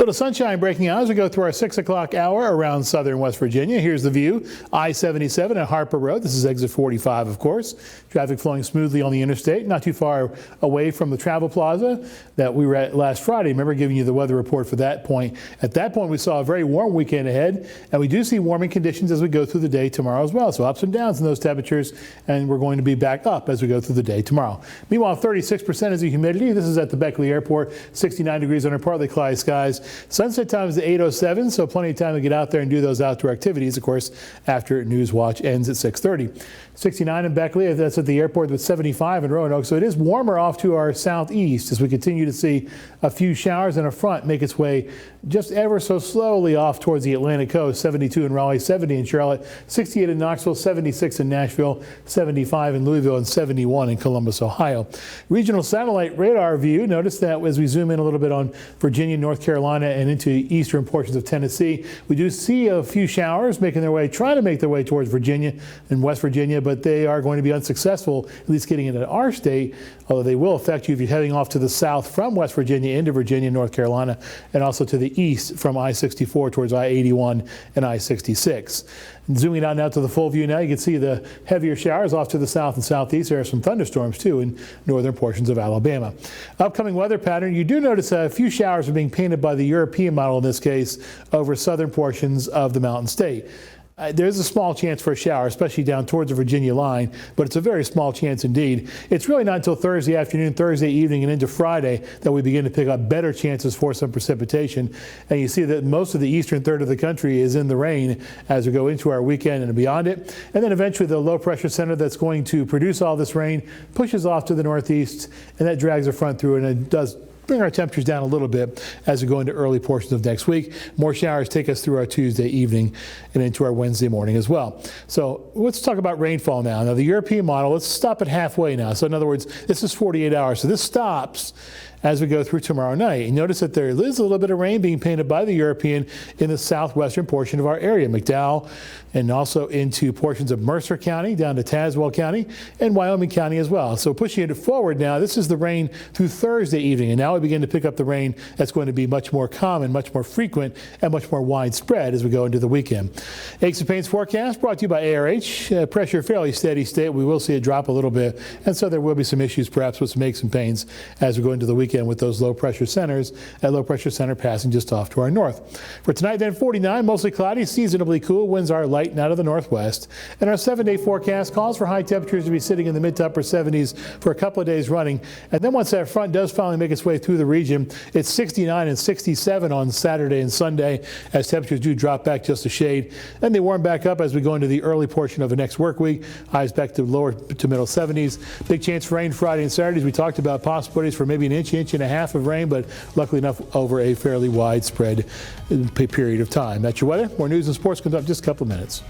Little sunshine breaking out as we go through our 6 o'clock hour around southern West Virginia. Here's the view. I-77 at Harper Road. This is exit 45, of course. Traffic flowing smoothly on the interstate, not too far away from the Travel Plaza that we were at last Friday. Remember giving you the weather report for that point. At that point, we saw a very warm weekend ahead, and we do see warming conditions as we go through the day tomorrow as well. So ups and downs in those temperatures, and we're going to be back up as we go through the day tomorrow. Meanwhile, 36% is the humidity. This is at the Beckley Airport, 69 degrees under partly cloudy skies. Sunset time is at 8:07, so plenty of time to get out there and do those outdoor activities, of course, after News Watch ends at 6:30. 69 in Beckley, that's at the airport, with 75 in Roanoke. So it is warmer off to our southeast as we continue to see a few showers and a front make its way just ever so slowly off towards the Atlantic coast. 72 in Raleigh, 70 in Charlotte, 68 in Knoxville, 76 in Nashville, 75 in Louisville, and 71 in Columbus, Ohio. Regional satellite radar view. Notice that as we zoom in a little bit on Virginia, North Carolina, and into eastern portions of Tennessee, we do see a few showers trying to make their way towards Virginia and West Virginia, but they are going to be unsuccessful, at least getting into our state, although they will affect you if you're heading off to the south from West Virginia into Virginia, North Carolina, and also to the east from I-64 towards I-81 and I-66. Zooming out now to the full view now, you can see the heavier showers off to the south and southeast. There are some thunderstorms too in northern portions of Alabama. Upcoming weather pattern, you do notice a few showers are being painted by the European model in this case over southern portions of the Mountain State. There's a small chance for a shower, especially down towards the Virginia line, but it's a very small chance indeed. It's really not until Thursday afternoon, Thursday evening, and into Friday that we begin to pick up better chances for some precipitation. And you see that most of the eastern third of the country is in the rain as we go into our weekend and beyond it. And then eventually the low pressure center that's going to produce all this rain pushes off to the northeast, and that drags the front through, and it does bring our temperatures down a little bit as we go into early portions of next week. More showers take us through our Tuesday evening and into our Wednesday morning as well. So let's talk about rainfall now. Now the European model, let's stop at halfway now. So in other words, this is 48 hours. So this stops as we go through tomorrow night. And notice that there is a little bit of rain being painted by the European in the southwestern portion of our area, McDowell, and also into portions of Mercer County, down to Tazewell County, and Wyoming County as well. So pushing it forward now, this is the rain through Thursday evening, and now we begin to pick up the rain that's going to be much more common, much more frequent, and much more widespread as we go into the weekend. Aches and Pains forecast brought to you by ARH. Pressure fairly steady state. We will see it drop a little bit, and so there will be some issues perhaps with some aches and pains as we go into the weekend with those low pressure centers, that low pressure center passing just off to our north. For tonight then, 49, mostly cloudy, seasonably cool. Winds are light and out of the northwest. And our 7-day forecast calls for high temperatures to be sitting in the mid to upper 70s for a couple of days running. And then once that front does finally make its way through the region, it's 69 and 67 on Saturday and Sunday as temperatures do drop back just a shade. Then they warm back up as we go into the early portion of the next work week. Highs back to lower to middle 70s. Big chance for rain Friday and Saturday, as we talked about, possibilities for maybe an inch and a half of rain, but luckily enough over a fairly widespread period of time. That's your weather. More news and sports comes up in just a couple of minutes.